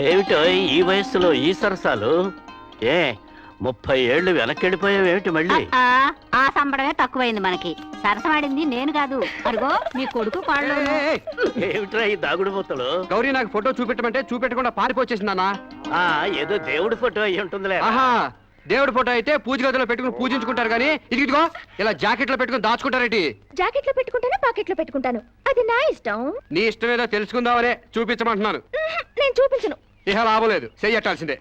ఏమిటో ఈ వయస్సులో ఈ సరసాలు? ఏ 30 ఏళ్ళు వెనకెళ్ళిపోయావేమిటి మళ్ళీ? ఆ సంబడమే తక్కువైంది మనకి. సరసమాడింది నేను కాదు, అరుగో మీ కొడుకు పాళ్ళు. ఏమిట్రా ఈ దాగుడు మూతలు? గౌరీ నాకు ఫోటో చూపెట్టమంటే చూపెట్టకుండా పారిపోచేసిందానా? ఏదో దేవుడి ఫోటో అయి ఉంటుందిలే. ఆహా, దేవుడి ఫోటో అయితే పూజ గదిలో పెట్టుకుని పూజించుకుంటారు కానీ ఇదిగో ఇలా జాకెట్ లో పెట్టుకుని దాచుకుంటారేంటి? జాకెట్ లో పెట్టుకుంటాను, పాకెట్ లో పెట్టుకుంటాను, అది నా ఇష్టం. నీ ఇష్టం ఏదో తెలుసుకుందామనే చూపించమంటున్నాను. నేను చూపించను. ఇహ లాభం లేదు, చెయ్యట్టాల్సిందే.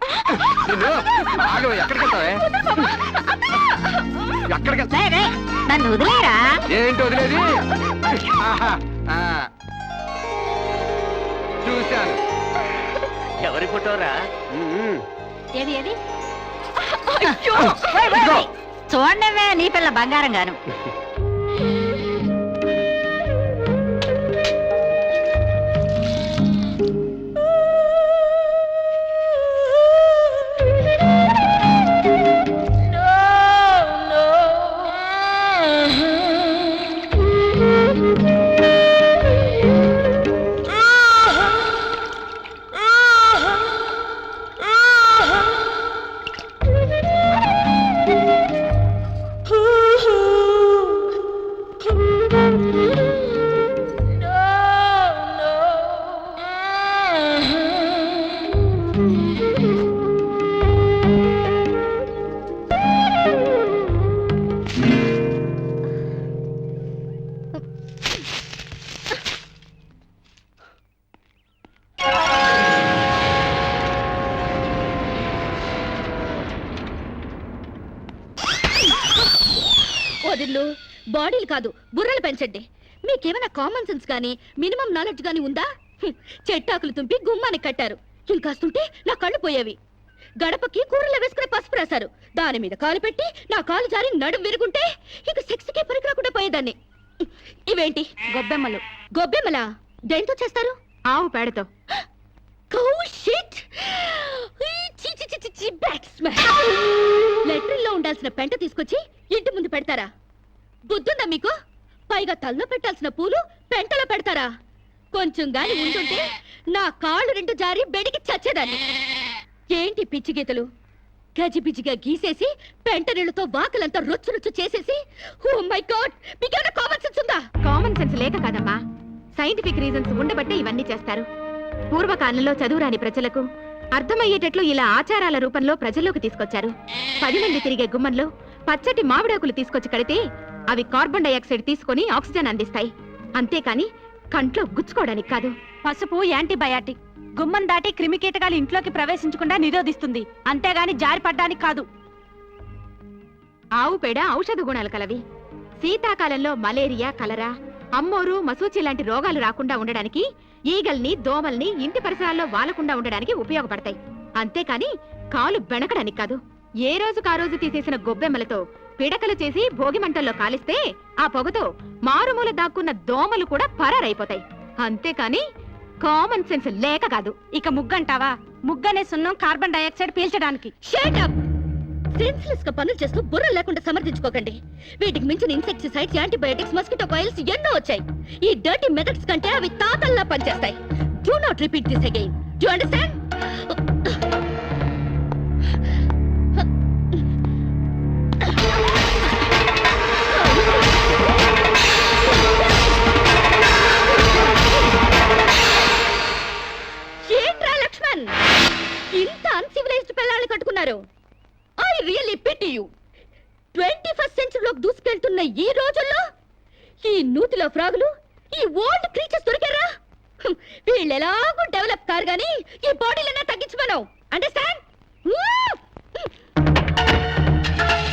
ఎక్కడికి వెళ్తావే? ఎక్కడికి వెళ్తా? నన్ను వదిలేరా? ఏంటి వదిలేది? చూశాను. ఎవరి ఫోటోరా? ఏది ఏది? చూడండివే నీ పిల్ల బంగారం గాను. వదిల్లు, బాడీలు కాదు బుర్రలు పెంచండి. మీకేమైనా కామన్ సెన్స్ గానీ మినిమం నాలెడ్జ్ గానీ ఉందా? చెట్టాకులు తుంపి గుమ్మానికి కట్టారు, ఇంకాస్తుంటే నా కళ్ళు పోయేవి. గడపకి కూరలో వేసుకునే పసుపు రాశారు, దాని మీద కాలు పెట్టి నా కాలు జారి నడుం విరుగుంటే ఇక సెక్స్కే పనికి రాకుండా పోయేదాన్ని. ఇవేంటి? గొబ్బెమ్మలు. గొబ్బెమ్మలా? దేంతో చేస్తారు? ఆవు పేడతో. లెట్రిన్లో ఉండాల్సిన పెంట తీసుకొచ్చి ఇంటి ముందు పెడతారా? బుద్ధుందా మీకు? పైగా తల్లో పెట్టాల్సిన పూలు పెంటలో పెడతారా? కొంచెం గాని ఉంటుంటే నా కాళ్ళు 2 జారి బెడికి చచ్చేదాన్ని. ఏంటి పిచ్చి గీతలు? గజిబిజిగా గీసేసి పెంట నీళ్ళతో వాకలంతా రొచ్చు రొచ్చు చేసేసి, ఓ మై గాడ్, మీకేమైనా కామన్ సెన్స్ ఉందా? కామన్ సెన్స్ లేక కాదమ్మా, సైంటిఫిక్ రీజన్స్ ఉండబట్టే ఇవన్నీ చేస్తారు. పూర్వకాలంలో చదువురాని ప్రజలకు అర్థమయ్యేటట్లు ఇలా ఆచారాల రూపంలో ప్రజల్లోకి తీసుకొచ్చారు. 10 మంది తిరిగే గుమ్మంలో పచ్చటి మామిడాకులు తీసుకొచ్చి కడితే అవి కార్బన్ డైఆక్సైడ్ తీసుకొని ఆక్సిజన్ అందిస్తాయి, అంతేకాని కంట్లో గుచ్చుకోవడానికి కాదు. పసుపు యాంటీబయాటిక్, గుమ్మం దాటి క్రిమికీటకాలు ఇంట్లోకి ప్రవేశించకుండా నిరోధిస్తుంది, అంతేగాని జారిపడ్డానికి కాదు. ఆవు పేడ ఔషధ గుణాలు కలవి. శీతాకాలంలో మలేరియా, కలరా, అమ్మోరు, మసూచి లాంటి రోగాలు రాకుండా ఉండడానికి, ఈగల్ని, దోమల్ని ఇంటి పరిసరాల్లో వాలకుండా ఉండడానికి ఉపయోగపడతాయి, అంతేకాని కాలు బెణకడానికి కాదు. ఏ రోజుకు ఆ రోజు తీసేసిన గొబ్బెమ్మలతో పిడకలు చేసి భోగి మంటల్లో కాలిస్తే ఆ పొగతో మారుమూల దాక్కున్న దోమలు కూడా పరారైపోతాయి, అంతేకాని కామన్ సెన్స్ లేక కాదు. ఇక ముగ్గంటావా? ముగ్గనే సున్నం కార్బన్ డైఆక్సైడ్ పీల్చడానికి. సెన్స్లెస్ గా పనులు చేస్తూ బుర్ర లేకుండా సమర్థించుకోకండి. వీటికి మించిన ఇన్సెక్టిసైడ్స్, యాంటీబయాటిక్స్, మస్కిటో కాయిల్స్ ఎన్నో వచ్చాయి. ఈ డర్టీ మెథడ్స్ కంటే అవి తాతల్లా పనిచేస్తాయి. Do not repeat this again. Do you understand? ఏంట్రా లక్ష్మణ్, ఇంత అన్సివిలైజ్డ్ పిల్లల్ని కట్టుకున్నారు? I really pity you. 21st సెంచరీలోకి దూసుకెళ్తున్న ఈ రోజుల్లో ఈ నూతిలో ఫ్రాగులు, ఈ ఓల్డ్ క్రీచర్స్ దొరికారా? వీళ్ళు ఎలాగూ డెవలప్ కారు గానీ ఈ బాడీలన్నా తగ్గించమను. అండర్స్టాండ్?